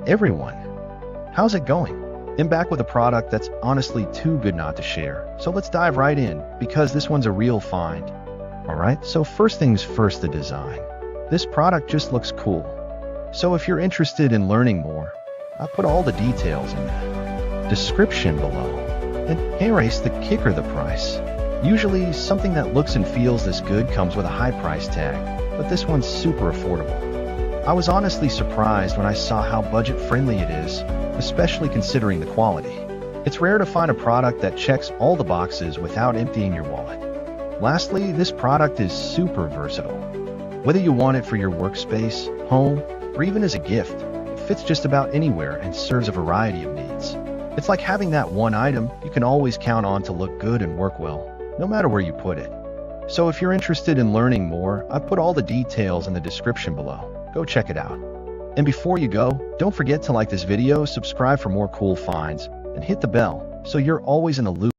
everyone, how's it going? I'm back with a product that's honestly too good not to share. So let's dive right in, because this one's a real find. Alright, so first things first, the design. This product just looks cool. So if you're interested in learning more, I put all the details in the description below. And here's the kicker, the price. Usually, something that looks and feels this good comes with a high price tag, but this one's super affordable. I was honestly surprised when I saw how budget-friendly it is, especially considering the quality. It's rare to find a product that checks all the boxes without emptying your wallet. Lastly, this product is super versatile. Whether you want it for your workspace, home, or even as a gift, it fits just about anywhere and serves a variety of needs. It's like having that one item you can always count on to look good and work well, no matter where you put it. So if you're interested in learning more, I put all the details in the description below. Go check it out. And before you go, don't forget to like this video, subscribe for more cool finds, and hit the bell so you're always in the loop.